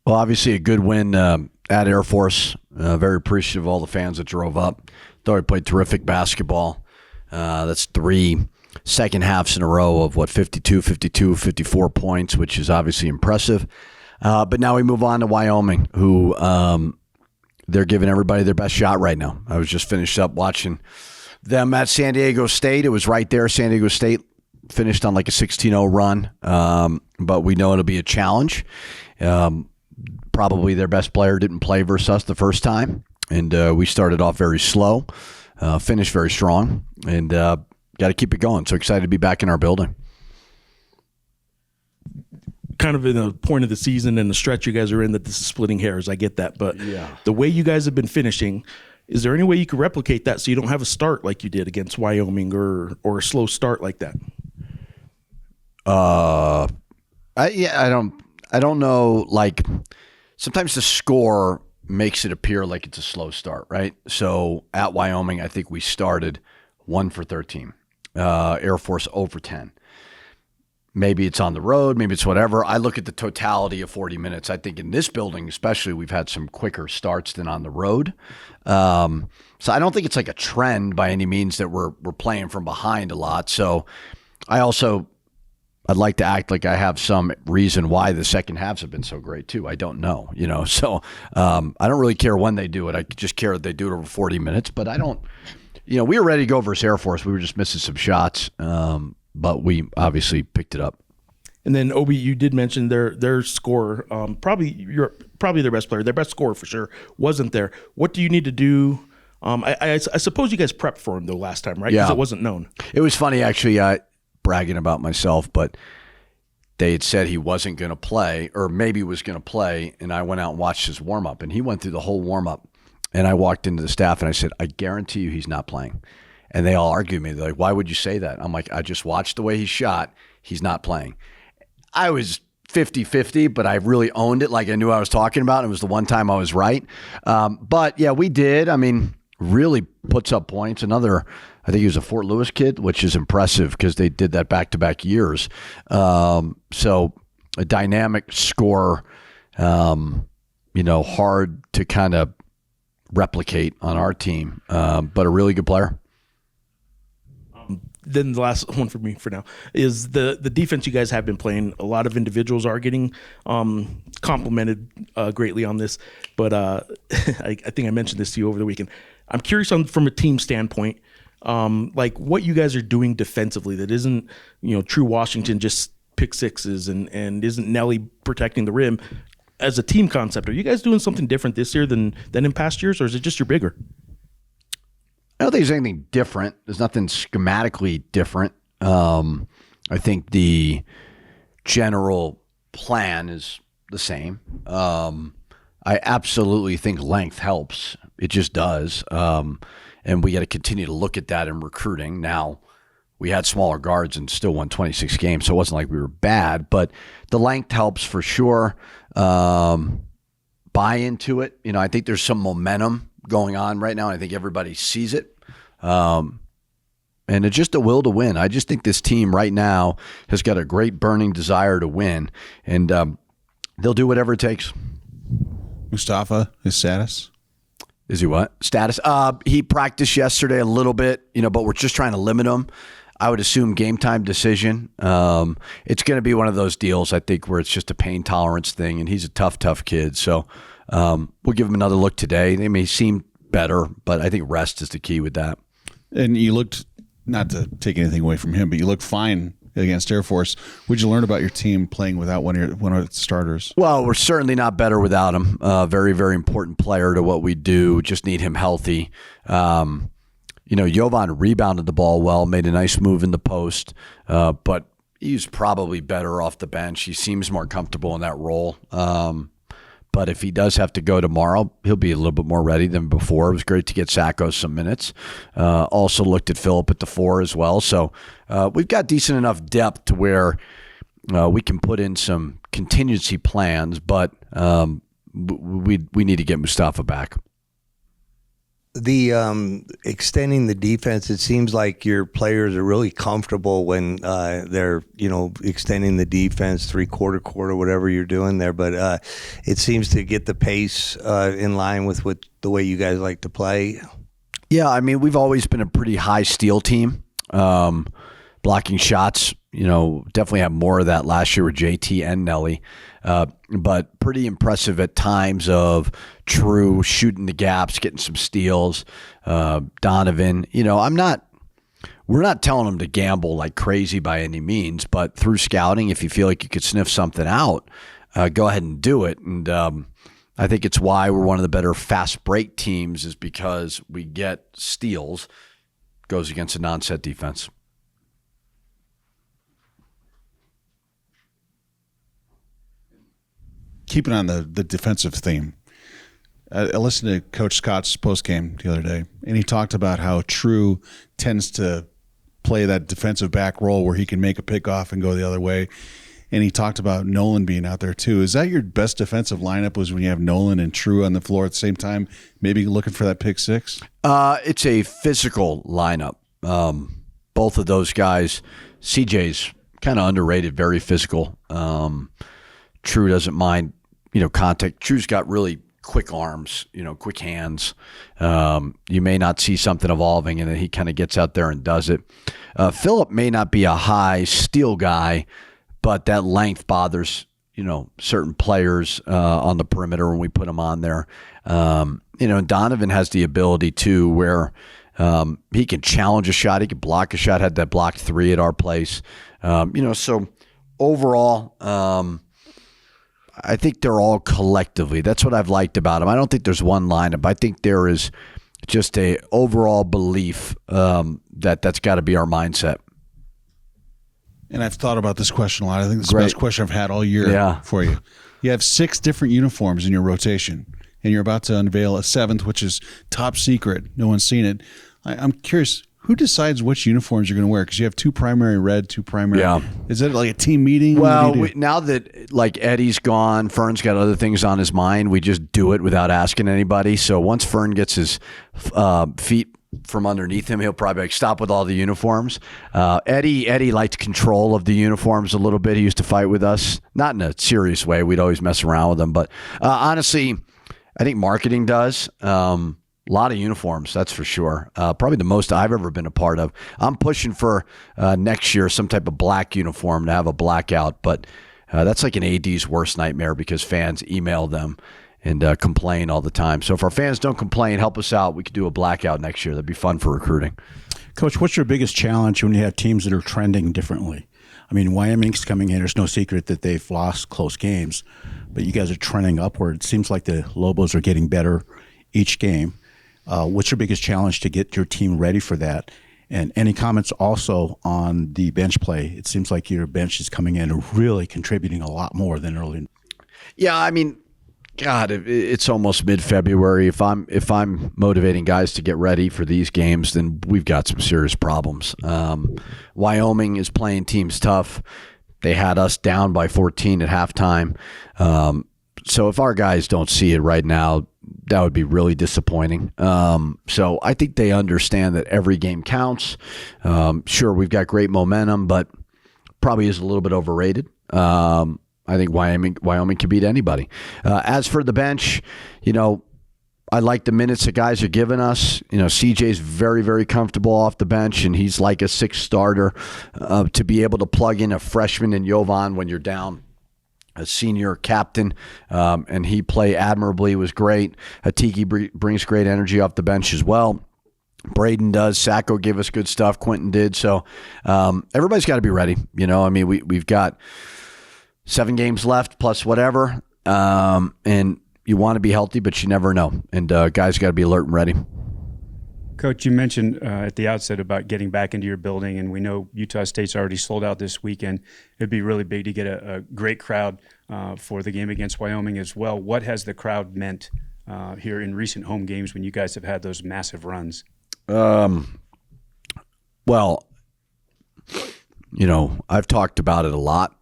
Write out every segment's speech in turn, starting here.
Well, obviously a good win at Air Force. Very appreciative of all the fans that drove up. Thought we played terrific basketball. That's 3 second halves in a row of 52, 54 points, which is obviously impressive. But now we move on to Wyoming, who they're giving everybody their best shot right now. I was just finished up watching them at San Diego State. It was right there. San Diego State finished on like a 16-0 run, but we know it'll be a challenge. Probably their best player didn't play versus us the first time, and we started off very slow, finished very strong, and got to keep it going. So excited to be back in our building. Kind of in the point of the season and the stretch you guys are in that this is splitting hairs. I get that. But the way you guys have been finishing, is there any way you could replicate that so you don't have a start like you did against Wyoming or a slow start like that? I don't know. Like, sometimes the score makes it appear like it's a slow start, right? So at Wyoming, I think we started 1 for 13. Air Force 0 for 10. Maybe it's on the road, maybe it's whatever. I look at the totality of 40 minutes. I think in this building, especially, we've had some quicker starts than on the road. So I don't think it's like a trend by any means that we're playing from behind a lot. So I'd like to act like I have some reason why the second halves have been so great too. I don't know, So I don't really care when they do it. I just care that they do it over 40 minutes. But I don't, we were ready to go versus Air Force. We were just missing some shots. But we obviously picked it up. And then, Obi, you did mention their scorer, probably their best player, their best scorer for sure, wasn't there. What do you need to do? I suppose you guys prepped for him, though, last time, right? Because it wasn't known. It was funny, actually, bragging about myself, but they had said he wasn't going to play, or maybe was going to play, and I went out and watched his warm-up, and he went through the whole warm-up, and I walked into the staff, and I said, I guarantee you he's not playing. And they all argued with me. They're like, why would you say that? I'm like, I just watched the way he shot. He's not playing. I was 50-50, but I really owned it like I knew what I was talking about. It was the one time I was right. But, yeah, we did. I mean, really puts up points. Another, I think he was a Fort Lewis kid, which is impressive because they did that back-to-back years. So a dynamic scorer, hard to kind of replicate on our team, but a really good player. Then the last one for me for now is the defense you guys have been playing. A lot of individuals are getting complimented greatly on this, but I think I mentioned this to you over the weekend. I'm curious from a team standpoint, like what you guys are doing defensively that isn't, true Washington, just pick sixes and isn't Nelly protecting the rim. As a team concept, are you guys doing something different this year than in past years, or is it just you're bigger? I don't think there's anything different. There's nothing schematically different. I think the general plan is the same. I absolutely think length helps. It just does. And we got to continue to look at that in recruiting. Now, we had smaller guards and still won 26 games, so it wasn't like we were bad. But the length helps for sure. Buy into it. I think there's some momentum going on right now. I think everybody sees it. And it's just a will to win. I just think this team right now has got a great burning desire to win, and they'll do whatever it takes. Mustafa, his status? Is he what? Status? He practiced yesterday a little bit, but we're just trying to limit him. I would assume game time decision. It's going to be one of those deals, I think, where it's just a pain tolerance thing, and he's a tough kid. So we'll give him another look today. They may seem better, but I think rest is the key with that. And you looked, not to take anything away from him, but you looked fine against Air Force. What did you learn about your team playing without one of its starters? Well, we're certainly not better without him. Very, very important player to what we do. Just need him healthy. Jovan rebounded the ball well, made a nice move in the post, but he's probably better off the bench. He seems more comfortable in that role. But if he does have to go tomorrow, he'll be a little bit more ready than before. It was great to get Sacco some minutes. Also looked at Phillip at the 4 as well. So we've got decent enough depth to where we can put in some contingency plans, but we need to get Mustafa back. The extending the defense, it seems like your players are really comfortable when they're extending the defense quarter, whatever you're doing there. But it seems to get the pace in line with the way you guys like to play. Yeah, I mean, we've always been a pretty high steal team. Blocking shots, definitely have more of that last year with JT and Nelly. But pretty impressive at times of True shooting the gaps, getting some steals. Donovan, we're not telling them to gamble like crazy by any means, but through scouting, if you feel like you could sniff something out, go ahead and do it. And I think it's why we're one of the better fast break teams, is because we get steals, goes against a non-set defense. Keeping on the defensive theme, I listened to Coach Scott's postgame the other day, and he talked about how True tends to play that defensive back role where he can make a pickoff and go the other way. And he talked about Nolan being out there too. Is that your best defensive lineup, was when you have Nolan and True on the floor at the same time, maybe looking for that pick six? It's a physical lineup. Both of those guys, CJ's kind of underrated, very physical. True doesn't mind contact. True's got really quick arms, quick hands. You may not see something evolving, and then he kind of gets out there and does it. Phillip may not be a high steal guy, but that length bothers, certain players on the perimeter when we put them on there. And Donovan has the ability to where he can challenge a shot, he can block a shot, had that blocked 3 at our place. So overall, I think they're all collectively. That's what I've liked about them. I don't think there's one lineup. I think there is just a overall belief that that's got to be our mindset. And I've thought about this question a lot. I think it's the best question I've had all year for you. You have 6 different uniforms in your rotation, and you're about to unveil a 7th, which is top secret. No one's seen it. I'm curious, who decides which uniforms you're going to wear? Because you have 2 primary red, 2 primary. Yeah. Is it like a team meeting? Well, now that Eddie's gone, Fern's got other things on his mind. We just do it without asking anybody. So once Fern gets his feet from underneath him, he'll probably stop with all the uniforms. Eddie liked control of the uniforms a little bit. He used to fight with us, not in a serious way. We'd always mess around with him. But honestly, I think marketing does. A lot of uniforms, that's for sure. Probably the most I've ever been a part of. I'm pushing for next year some type of black uniform to have a blackout, but that's like an AD's worst nightmare because fans email them and complain all the time. So if our fans don't complain, help us out. We could do a blackout next year. That'd be fun for recruiting. Coach, what's your biggest challenge when you have teams that are trending differently? I mean, Wyoming's coming in. There's no secret that they've lost close games, but you guys are trending upward. It seems like the Lobos are getting better each game. What's your biggest challenge to get your team ready for that? And any comments also on the bench play? It seems like your bench is coming in and really contributing a lot more than early. Yeah, I mean, God, it's almost mid-February. If I'm motivating guys to get ready for these games, then we've got some serious problems. Wyoming is playing teams tough. They had us down by 14 at halftime. So if our guys don't see it right now, that would be really disappointing. So I think they understand that every game counts. Sure, we've got great momentum, but probably is a little bit overrated. I think Wyoming can beat anybody. As for the bench, I like the minutes that guys are giving us. CJ's very, very comfortable off the bench, and he's like a 6th starter. To be able to plug in a freshman in Jovan when you're down a senior captain, and he play admirably, was great. Hatiki brings great energy off the bench as well. Braden does. Sacco gave us good stuff. Quentin did. So everybody's got to be ready. We've got 7 games left plus whatever, and you want to be healthy, but you never know. And guys got to be alert and ready. Coach, you mentioned at the outset about getting back into your building, and we know Utah State's already sold out this weekend. It'd be really big to get a great crowd for the game against Wyoming as well. What has the crowd meant here in recent home games when you guys have had those massive runs? Well, I've talked about it a lot.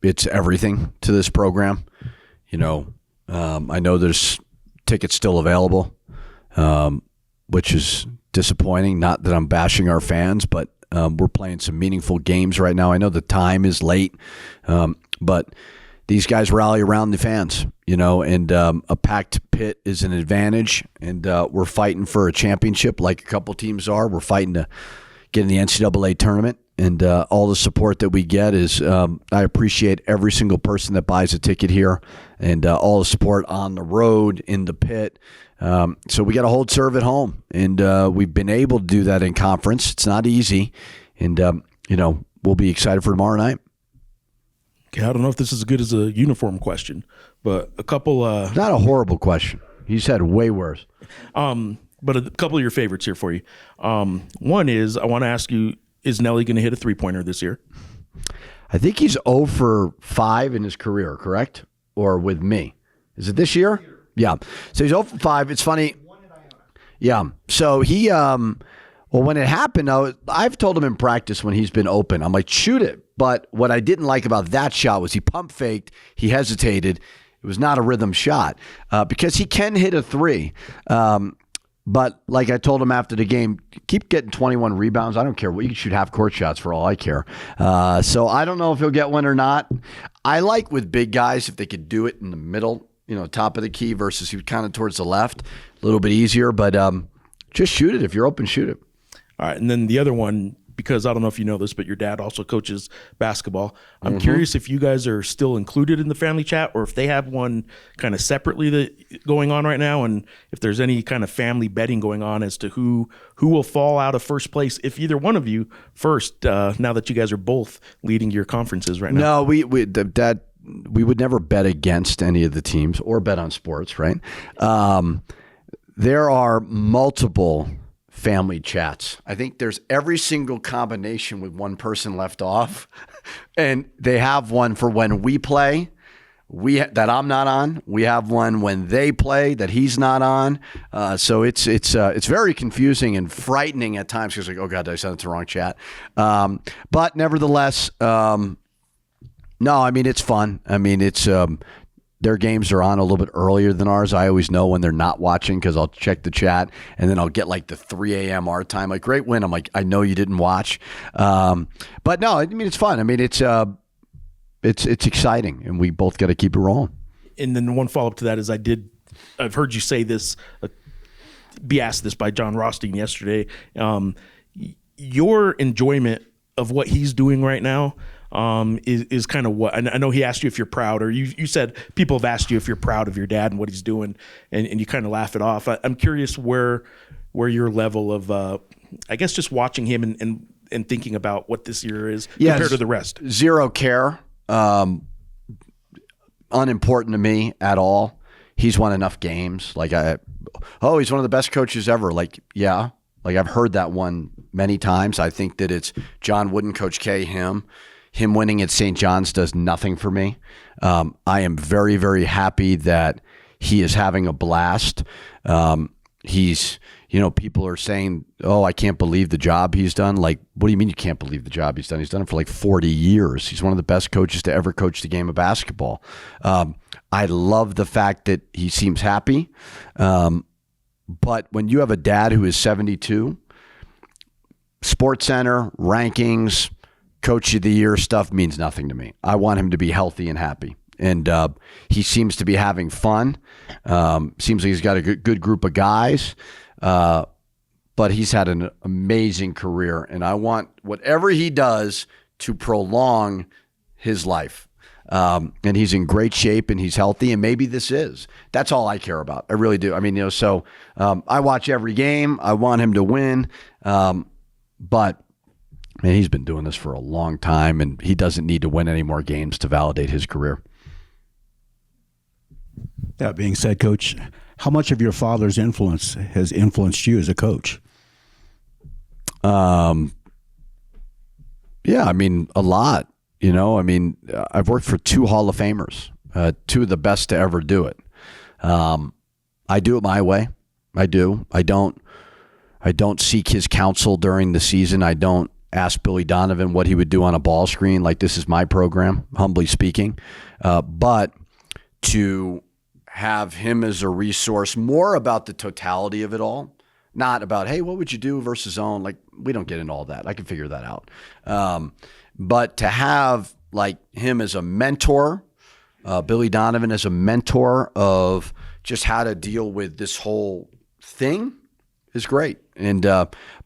It's everything to this program. I know there's tickets still available. which is disappointing. Not that I'm bashing our fans, but we're playing some meaningful games right now. I know the time is late, but these guys rally around the fans, and a packed pit is an advantage, and we're fighting for a championship like a couple teams are. We're fighting to get in the NCAA tournament, and all the support that we get is I appreciate every single person that buys a ticket here, and all the support on the road, in the pit. So we got to hold serve at home, and we've been able to do that in conference. It's not easy, and we'll be excited for tomorrow night. Okay, I don't know if this is as good as a uniform question, but a couple. Not a horrible question. He's had way worse. But a couple of your favorites here for you. One is, I want to ask you, is Nelly going to hit a 3-pointer this year? I think he's 0 for 5 in his career, correct? Or with me. Is it this year? Yeah. So he's 0 for 5. It's funny. Yeah. So he, well, when it happened, I've told him in practice when he's been open, I'm like, shoot it. But what I didn't like about that shot was he pump faked, he hesitated. It was not a rhythm shot because he can hit a 3. But like I told him after the game, keep getting 21 rebounds. I don't care what you can shoot half court shots for all I care. So I don't know if he'll get one or not. I like with big guys if they could do it in the middle, top of the key versus kind of towards the left, a little bit easier. But just shoot it. If you're open, shoot it. All right. And then the other one, because I don't know if you know this, but your dad also coaches basketball. I'm curious if you guys are still included in the family chat or if they have one kind of separately that going on right now, and if there's any kind of family betting going on as to who will fall out of first place, if either one of you first, now that you guys are both leading your conferences right now. No, we would never bet against any of the teams or bet on sports, right? There are multiple family chats. I think there's every single combination with one person left off, and they have one for when we play. That I'm not on. We have one when they play that he's not on. So it's very confusing and frightening at times because like, oh God, did I send it to the wrong chat? But nevertheless, no. I mean, it's fun. I mean, it's their games are on a little bit earlier than ours. I always know when they're not watching because I'll check the chat and then I'll get like the 3 a.m. our time. Like, great win. I'm like, I know you didn't watch. But no, I mean, it's fun. I mean, it's exciting and we both got to keep it rolling. And then one follow-up to that is I've heard you say this, be asked this by John Rothstein yesterday. Your enjoyment of what he's doing right now is kind of what, I know he asked you if you're proud, or you said people have asked you if you're proud of your dad and what he's doing, and you kind of laugh it off. I'm curious where your level of, I guess, just watching him and thinking about what this year is compared to the rest. Zero care, unimportant to me at all. He's won enough games. Like he's one of the best coaches ever. Like, yeah. Like I've heard that one many times. I think that it's John Wooden, Coach K, him winning at St. John's does nothing for me. I am very, very happy that he is having a blast. He's, people are saying, oh, I can't believe the job he's done. Like, what do you mean you can't believe the job he's done? He's done it for like 40 years. He's one of the best coaches to ever coach the game of basketball. I love the fact that he seems happy. But when you have a dad who is 72, SportsCenter, rankings, Coach of the Year stuff means nothing to me. I want him to be healthy and happy. And he seems to be having fun. Seems like he's got a good group of guys. But he's had an amazing career. And I want whatever he does to prolong his life. And he's in great shape and he's healthy. And maybe this is. That's all I care about. I really do. I mean, so I watch every game. I want him to win. But man, he's been doing this for a long time, and he doesn't need to win any more games to validate his career. That being said, Coach, how much of your father's influence has influenced you as a coach? Yeah, I mean, a lot. I mean, I've worked for 2 Hall of Famers, 2 of the best to ever do it. I do it my way. I do. I don't seek his counsel during the season. I don't ask Billy Donovan what he would do on a ball screen. Like, this is my program, humbly speaking. But to have him as a resource, more about the totality of it all, not about, hey, what would you do versus zone? Like, we don't get into all that. I can figure that out. But to have like him as a mentor, Billy Donovan as a mentor of just how to deal with this whole thing is great. And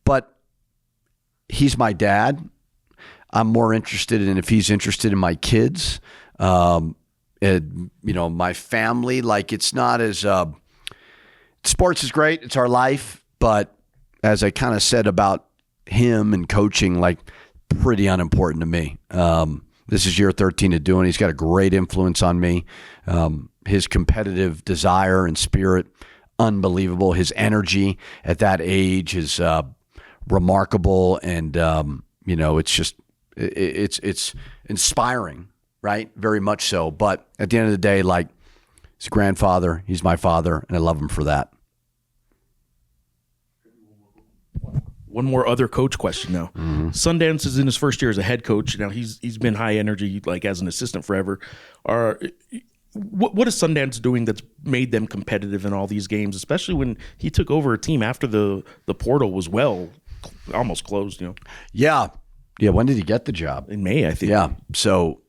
but he's my dad. I'm more interested in if he's interested in my kids, my family. Like, it's not as sports is great. It's our life, but as I kind of said about him and coaching, like, pretty unimportant to me. This is year 13 of doing. He's got a great influence on me. His competitive desire and spirit, unbelievable. His energy at that age is remarkable, and it's just it's inspiring, right? Very much so. But at the end of the day, like, he's a grandfather. He's my father, and I love him for that. One more other coach question now. Sundance is in his first year as a head coach. Now he's been high energy, like, as an assistant forever. What is Sundance doing that's made them competitive in all these games, especially when he took over a team after the portal was almost closed? Yeah. When did he get the job? In May, I think. Yeah. So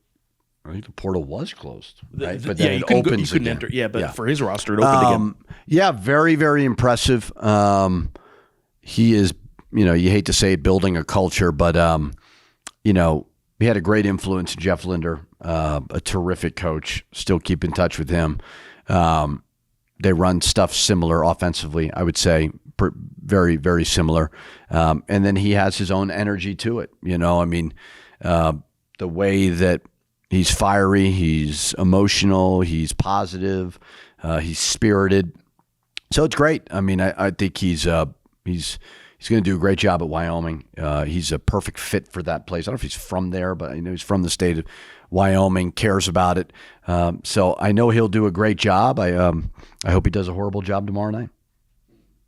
I think the portal was closed, right? But then you it couldn't opens enter. again. Yeah, but for his roster, it opened again. Yeah, very, very impressive. He is, you hate to say it, building a culture, but, he had a great influence in Jeff Linder, a terrific coach. Still keep in touch with him. They run stuff similar offensively, I would say, very, very similar. And then he has his own energy to it. The way that he's fiery, he's emotional, he's positive, he's spirited. So it's great. I think he's going to do a great job at Wyoming. He's a perfect fit for that place. I don't know if he's from there, but I know he's from the state of Wyoming, cares about it. So I know he'll do a great job. I hope he does a horrible job tomorrow night.